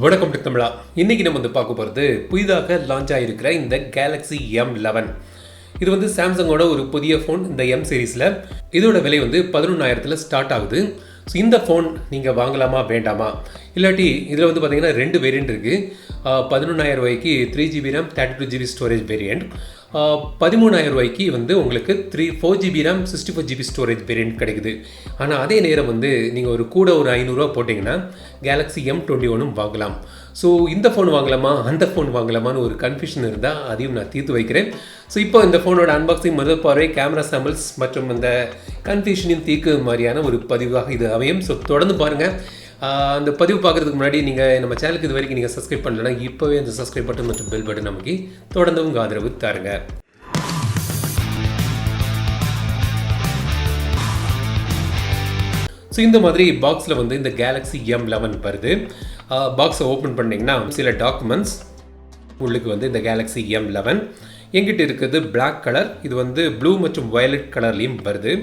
வணக்கம் தமிழா. இன்றைக்கி நம்ம வந்து பார்க்க போகிறது புதிதாக லான்ச் ஆகிருக்கிற இந்த கேலக்ஸி M11. இது வந்து சாம்சங்கோட ஒரு புதிய ஃபோன். இந்த M சீரீஸில் இதோட விலை வந்து 11,000 ஸ்டார்ட் ஆகுது. ஸோ இந்த ஃபோன் நீங்கள் வாங்கலாமா வேண்டாமா, இல்லாட்டி இதில் வந்து பார்த்தீங்கன்னா 2 வேரியண்ட் இருக்குது. 11,000 ரூபாய்க்கு 3GB RAM 32GB storage variant, 13,000 ரூபாய்க்கு வந்து உங்களுக்கு 4GB RAM 64GB storage variant கிடைக்குது. ஆனால் அதே நேரம் வந்து நீங்கள் ஒரு 500 போட்டிங்கன்னா கேலக்ஸி M21 வாங்கலாம். ஸோ இந்த ஃபோன் வாங்கலாமா அந்த ஃபோன் வாங்கலாமான்னு ஒரு கன்ஃபியூஷன் இருந்தால் அதையும் நான் தீர்த்து வைக்கிறேன். ஸோ இப்போ இந்த ஃபோனோட அன்பாக்சிங், முதல் பார்வை, கேமரா சாம்பிள்ஸ் மற்றும் அந்த கன்ஃபியூஷனையும் தீர்க்க மாதிரியான ஒரு பதிவாக இது அமையும். ஸோ தொடர்ந்து பாருங்கள். அந்த பதிவு பார்க்குறதுக்கு முன்னாடி நீங்கள் நம்ம சேனலுக்கு இது வரைக்கும் நீங்கள் சப்ஸ்கிரைப் பண்ணலன்னா இப்போவே அந்த சப்ஸ்கிரைப் பட்டன் மற்றும் பெல் பட்டன் நமக்கு தொடர்ந்து உங்கள் ஆதரவு தாருங்க. ஸோ இந்த மாதிரி பாக்ஸில் வந்து இந்த கேலக்ஸி M11 வருது. பாக்ஸை ஓப்பன் பண்ணிங்கன்னா சில டாக்குமெண்ட்ஸ் உள்ளுக்கு வந்து இந்த கேலக்ஸி M11 எங்கிட்ட இருக்கிறது பிளாக் கலர். இது வந்து ப்ளூ மற்றும் வயலட் கலர்லேயும் வருது.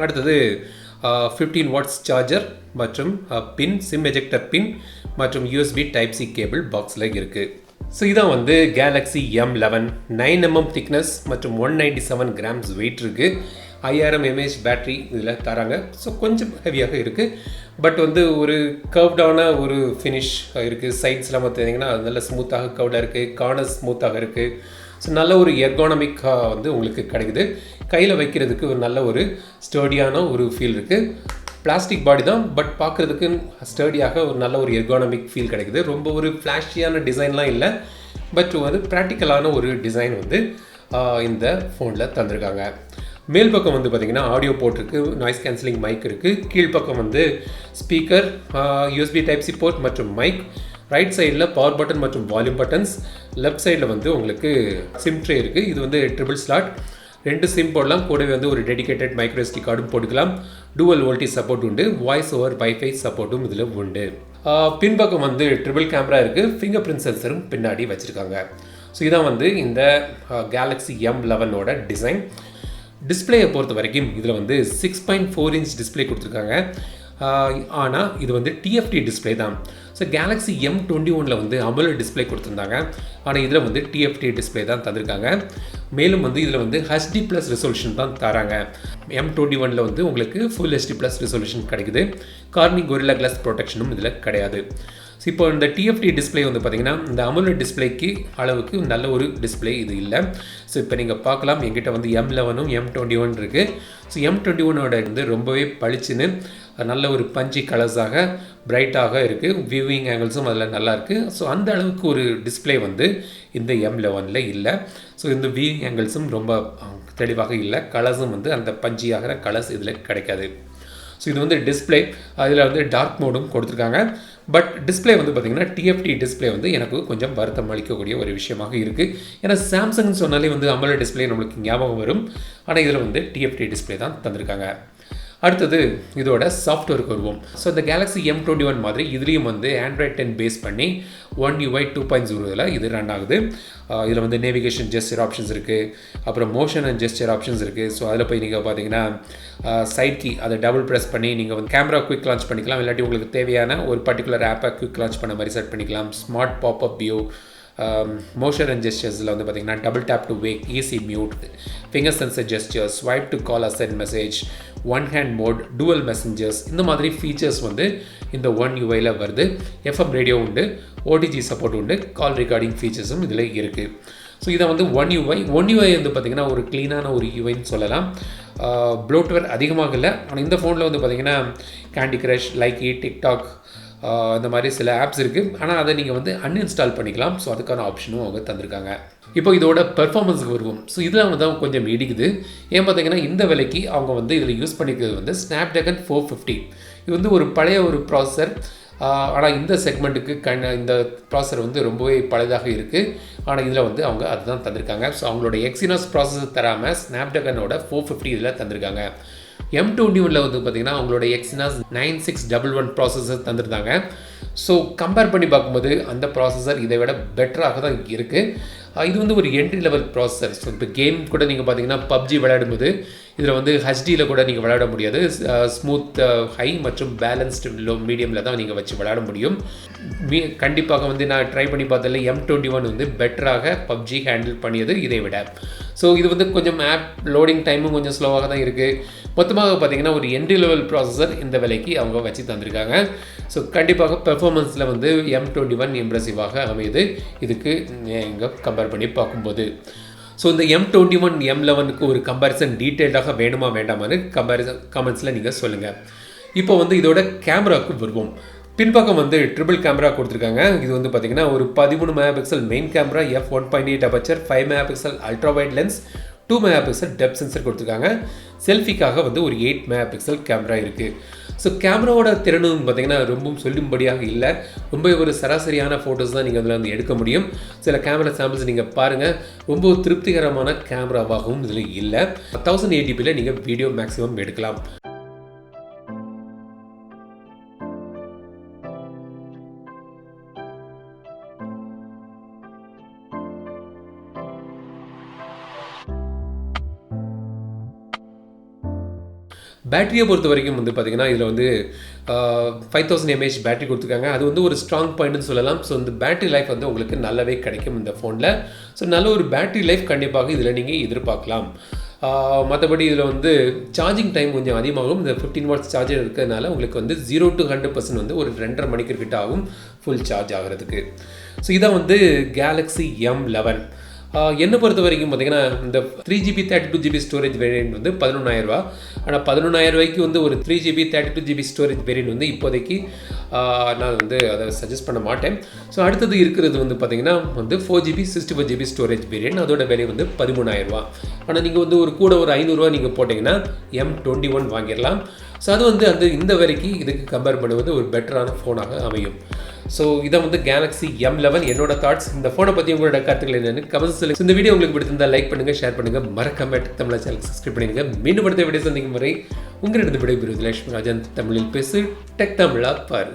அடுத்தது 15 வாட்ஸ் சார்ஜர் மற்றும் பின், சிம் எஜெக்டர் பின் மற்றும் USB டைப் சி கேபிள் பாக்ஸில் இருக்குது. ஸோ இதான் வந்து கேலக்ஸி M11. 9mm திக்னஸ் மற்றும் 197 கிராம்ஸ் வெயிட் இருக்குது. 5000 mAh பேட்ரி இதில் தராங்க. ஸோ கொஞ்சம் ஹெவியாக இருக்குது, பட் வந்து ஒரு கர்வ்டான ஒரு ஃபினிஷ் இருக்குது. சைட்ஸ்லாம் பார்த்தீங்கன்னா நல்ல ஸ்மூத்தாக கர்வ்டாக இருக்குது, கார்னர்ஸ் ஸ்மூத்தாக இருக்குது. ஸோ நல்ல ஒரு எர்கானமிக்காக வந்து உங்களுக்கு கிடைக்குது. கையில் வைக்கிறதுக்கு ஒரு நல்ல ஒரு ஸ்டர்டியான ஒரு ஃபீல் இருக்குது. பிளாஸ்டிக் பாடி தான், பட் பார்க்குறதுக்கு ஸ்டர்டியாக ஒரு நல்ல ஒரு எர்கானமிக் ஃபீல் கிடைக்குது. ரொம்ப ஒரு ஃப்ளாஷியான டிசைன்லாம் இல்லை, பட் வந்து ப்ராக்டிக்கலான ஒரு டிசைன் வந்து இந்த ஃபோனில் தந்திருக்காங்க. மேல் பக்கம் வந்து பார்த்திங்கன்னா ஆடியோ போர்ட் இருக்குது, நாய்ஸ் கேன்சலிங் மைக் இருக்குது. கீழ்ப்பக்கம் வந்து speaker, USB type C port மற்றும் மைக். ரைட் சைடில் பவர் பட்டன் மற்றும் வால்யூம் பட்டன்ஸ். லெஃப்ட் சைடில் வந்து உங்களுக்கு சிம் ட்ரே இருக்குது. இது வந்து ட்ரிபிள் ஸ்லாட், 2 சிம் போடலாம். கூடவே வந்து ஒரு டெடிகேட்டட் மைக்ரோ SD கார்டும் போட்டுக்கலாம். டூவல் வோல்டேஜ் சப்போர்ட் உண்டு. வாய்ஸ் ஓவர் வைஃபை சப்போர்ட்டும் இதில் உண்டு. பின்பக்கம் வந்து ட்ரிபிள் கேமரா இருக்குது. ஃபிங்கர் பிரிண்ட் சென்சரும் பின்னாடி வச்சுருக்காங்க. ஸோ இதான் வந்து இந்த கேலக்ஸி M11ஓட டிசைன். டிஸ்பிளேயை பொறுத்த வரைக்கும் இதில் வந்து 6.4 இன்ச் டிஸ்பிளே கொடுத்துருக்காங்க. ஆனால் இது வந்து TFT டிஸ்பிளே தான். ஸோ கேலக்ஸி M21 வந்து AMOLED டிஸ்பிளே கொடுத்துருந்தாங்க. ஆனால் இதில் வந்து TFT டிஸ்பிளே தான் தந்திருக்காங்க. மேலும் வந்து இதில் வந்து HD+ ரெசல்யூஷன் தான் தராங்க. M21 வந்து உங்களுக்கு ஃபுல் HD+ ரெசல்யூஷன் கிடைக்குது. கார்னிங் கொரில்லா கிளாஸ் ப்ரொடெக்ஷனும் இதில் கிடையாது. ஸோ இப்போ இந்த TFT டிஸ்பிளே வந்து பார்த்திங்கன்னா இந்த AMOLED டிஸ்பிளேக்கு அளவுக்கு நல்ல ஒரு டிஸ்பிளே இது இல்லை. ஸோ இப்போ நீங்கள் பார்க்கலாம், எங்கிட்ட வந்து M11ம் M21 இருக்குது. ஸோ M21ஓட வந்து ரொம்பவே பளிச்சுன்னு நல்ல ஒரு பஞ்சி கலர்ஸாக பிரைட்டாக இருக்குது. வியூவிங் ஆங்கிள்ஸும் அதில் நல்லாயிருக்கு. ஸோ அந்த அளவுக்கு ஒரு டிஸ்பிளே வந்து இந்த M11 இல்லை. ஸோ இந்த வியூவிங் ஆங்கிள்ஸும் ரொம்ப தெளிவாக இல்லை. கலர்ஸும் வந்து அந்த பஞ்சியாகிற கலர்ஸ் இதில் கிடைக்காது. ஸோ இது வந்து டிஸ்பிளே, அதில் வந்து டார்க் மோடும் கொடுத்துருக்காங்க. பட் டிஸ்பிளே வந்து பார்த்திங்கன்னா TFT டிஸ்பிளே வந்து எனக்கு கொஞ்சம் வருத்தம் அளிக்கக்கூடிய ஒரு விஷயமாக இருக்குது. ஏன்னா சாம்சங்னு சொன்னாலே வந்து AMOLED டிஸ்பிளே நம்மளுக்கு ஞாபகம் வரும். ஆனால் இதில் வந்து TFT டிஸ்பிளே தான் தந்திருக்காங்க. அடுத்தது இதோட சாஃப்ட்வேருக்கு வருவோம். ஸோ இந்த கேலக்ஸி M21 மாதிரி இதுலேயும் வந்து Android 10 பேஸ் பண்ணி One UI 2.0 இது ரன் ஆகுது. இதில் வந்து நேவிகேஷன் ஜெஸ்டர் ஆப்ஷன்ஸ் இருக்குது, அப்புறம் மோஷன் அண்ட் ஜெஸ்டர் ஆப்ஷன்ஸ் இருக்குது. ஸோ அதில் போய் நீங்கள் பார்த்தீங்கன்னா சைட் கீ அதை டபுள் ப்ரெஸ் பண்ணி நீங்கள் வந்து கேமரா குயிக் லான்ச் பண்ணிக்கலாம். இல்லாட்டி உங்களுக்கு தேவையான ஒரு பர்டிகுலர் ஆப்பை குயிக் லான்ச் பண்ண மாதிரி செட் பண்ணிக்கலாம். Smart popup view, motion and ஜெஸ்டர்ஸில் வந்து பார்த்திங்கன்னா double tap to wake, easy mute, finger sensor gestures, swipe to call accent message, one hand mode, dual messengers, இந்த மாதிரி ஃபீச்சர்ஸ் வந்து இந்த One UIயில் வருது. FM ரேடியோ உண்டு, OTG சப்போர்ட் உண்டு, கால் ரெக்கார்டிங் ஃபீச்சர்ஸும் இதில் இருக்குது. ஸோ இதை வந்து One UI வந்து பார்த்திங்கன்னா ஒரு க்ளீனான ஒரு யூஐன்னு சொல்லலாம். ப்ளோட்வேர் அதிகமாக இல்லை. ஆனால் இந்த ஃபோனில் வந்து பார்த்திங்கன்னா கேண்டி கிரஷ், லைக்கி, டிக்டாக், இந்த மாதிரி சில ஆப்ஸ் இருக்குது. ஆனால் அதை நீங்கள் வந்து அன்இன்ஸ்டால் பண்ணிக்கலாம். ஸோ அதுக்கான ஆப்ஷனும் அவங்க தந்திருக்காங்க. இப்போ இதோட பெர்ஃபார்மன்ஸுக்கு வருவோம். ஸோ இதில் வந்து தான் கொஞ்சம் இடிக்குது. ஏன் பார்த்தீங்கன்னா இந்த விலைக்கு அவங்க வந்து இதில் யூஸ் பண்ணிக்கிறது வந்து Snapdragon 450. இது வந்து ஒரு பழைய ஒரு ப்ராசஸர். ஆனால் இந்த செக்மெண்ட்டுக்கு இந்த ப்ராசஸர் வந்து ரொம்பவே பழையதாக இருக்குது. ஆனால் இதில் வந்து அவங்க அதுதான் தந்திருக்காங்க. ஸோ அவங்களோட Exynos ப்ராசஸர் தராமல் Snapdragonோட 450 இதில் தந்திருக்காங்க. M21 வந்து பார்த்திங்கன்னா அவங்களோட Exynos 9611 ப்ராசஸர் தந்திருந்தாங்க. ஸோ கம்பேர் பண்ணி பார்க்கும்போது அந்த ப்ராசஸர் இதை விட பெட்டராக தான் இருக்குது. இது வந்து ஒரு என்ட்ரி லெவல் ப்ராசஸர். ஸோ இப்போ கேம் கூட நீங்கள் பார்த்தீங்கன்னா PUBG விளையாடும்போது இதில் வந்து ஹெச்டியில் கூட நீங்கள் விளையாட முடியாது. ஸ்மூத் ஹை மற்றும் பேலன்ஸ்டு லோ மீடியமில் தான் நீங்கள் வச்சு விளையாட முடியும். கண்டிப்பாக வந்து நான் ட்ரை பண்ணி பார்த்ததில் M21 வந்து பெட்டராக பப்ஜி ஹேண்டில் பண்ணியது இதை விட. ஸோ இது வந்து கொஞ்சம் ஆப் லோடிங் டைமும் கொஞ்சம் ஸ்லோவாக தான் இருக்குது. மொத்தமாக பார்த்தீங்கன்னா ஒரு என்ட்ரி லெவல் ப்ராசஸர் இந்த விலைக்கு அவங்க வச்சு தந்திருக்காங்க. ஸோ கண்டிப்பாக பெர்ஃபார்மன்ஸில் வந்து M21 இம்ப்ரெசிவாக அமையுது இதுக்கு இங்கே கம்பேர் பண்ணி பார்க்கும்போது. ஸோ இந்த M21 M11க்கு ஒரு கம்பேரிசன் டீட்டெயில்டாக வேணுமா வேண்டாமான்னு கமெண்ட்ஸில் நீங்கள் சொல்லுங்கள். இப்போ வந்து இதோட கேமராவுக்கு வருவோம். பின்பக்கம் வந்து ட்ரிபிள் கேமரா கொடுத்துருக்காங்க. இது வந்து பார்த்திங்கன்னா ஒரு 13 mega pixel main camera, f1.8 aperture, 5 mega pixel ultra wide lens, 2 mega pixel depth sensor கொடுத்துருக்காங்க. செல்ஃபிக்காக வந்து ஒரு 8 மெகா பிக்சல் கேமரா இருக்குது. ஸோ கேமராவோட திறனும் பார்த்திங்கன்னா ரொம்பவும் சொல்லும்படியாக இல்லை. ரொம்ப ஒரு சராசரியான ஃபோட்டோஸ் தான் நீங்கள் அதில் வந்து எடுக்க முடியும். சில கேமரா சாம்பிள்ஸ் நீங்கள் பாருங்கள், ரொம்ப திருப்திகரமான கேமராவாகவும் இதில் இல்லை. 1080pயில் நீங்கள் வீடியோ மேக்ஸிமம் எடுக்கலாம். பேட்டரியை பொறுத்த வரைக்கும் வந்து பார்த்திங்கன்னா இதில் வந்து 5000 mAh பேட்டரி கொடுத்துருக்காங்க. அது வந்து ஒரு ஸ்ட்ராங் பாயிண்ட்னு சொல்லலாம். ஸோ இந்த பேட்டரி லைஃப் வந்து உங்களுக்கு நல்லாவே கிடைக்கும் இந்த ஃபோனில். ஸோ நல்ல ஒரு பேட்டரி லைஃப் கண்டிப்பாக இதில் நீங்கள் எதிர்பார்க்கலாம். மற்றபடி இதில் வந்து சார்ஜிங் டைம் கொஞ்சம் அதிகமாகும். இந்த 15 வாட்ஸ் சார்ஜர் இருக்கிறதுனால உங்களுக்கு வந்து 0 to 100% வந்து ஒரு 2.5 மணிக்கு கிட்ட ஆகும் ஃபுல் சார்ஜ் ஆகிறதுக்கு. ஸோ இதான் வந்து கேலக்ஸி M11. என்னை பொறுத்த வரைக்கும் பார்த்திங்கன்னா இந்த 3GB 32GB ஸ்டோரேஜ் வேரியன்ட் வந்து 11,000 ஆனால் 11,000 வந்து ஒரு 3GB 32GB ஸ்டோரேஜ் வேரியன்ட் வந்து இப்போதைக்கு நான் வந்து அதை சஜஸ்ட் பண்ண மாட்டேன். ஸோ அடுத்தது இருக்கிறது வந்து பார்த்திங்கன்னா வந்து 4GB 64GB ஸ்டோரேஜ் வேரியன்ட், அதோட விலை வந்து 13,000. ஆனால் நீங்கள் வந்து ஒரு கூட ஒரு 500 நீங்கள் போட்டிங்கன்னா M21 வாங்கிடலாம். ஸோ அது வந்து இந்த விலைக்கு இதுக்கு கம்பேர் பண்ணுவது ஒரு பெட்டரான ஃபோனாக அமையும். ஸோ இதை வந்து கேலக்ஸி M11 என்னோட தாட்ஸ். இந்த ஃபோனை பற்றி உங்களோட கருத்துக்கள் என்னென்னு கமெண்ட்ஸ் சொல்லுங்கள். இந்த வீடியோ உங்களுக்கு பிடிச்சிருந்தால் லைக் பண்ணுங்கள், ஷேர் பண்ணுங்கள், மறக்காம தமிழ் சேனலுக்கு சப்ஸ்கிரைப் பண்ணிடுங்க. மீண்டும் அடுத்த வீடியோ சந்திக்கும் வரை உங்களிடம் விடைபெறுவது லட்சுமி ராஜன். தமிழில் பேசு, டெக் தமிழா பாரு.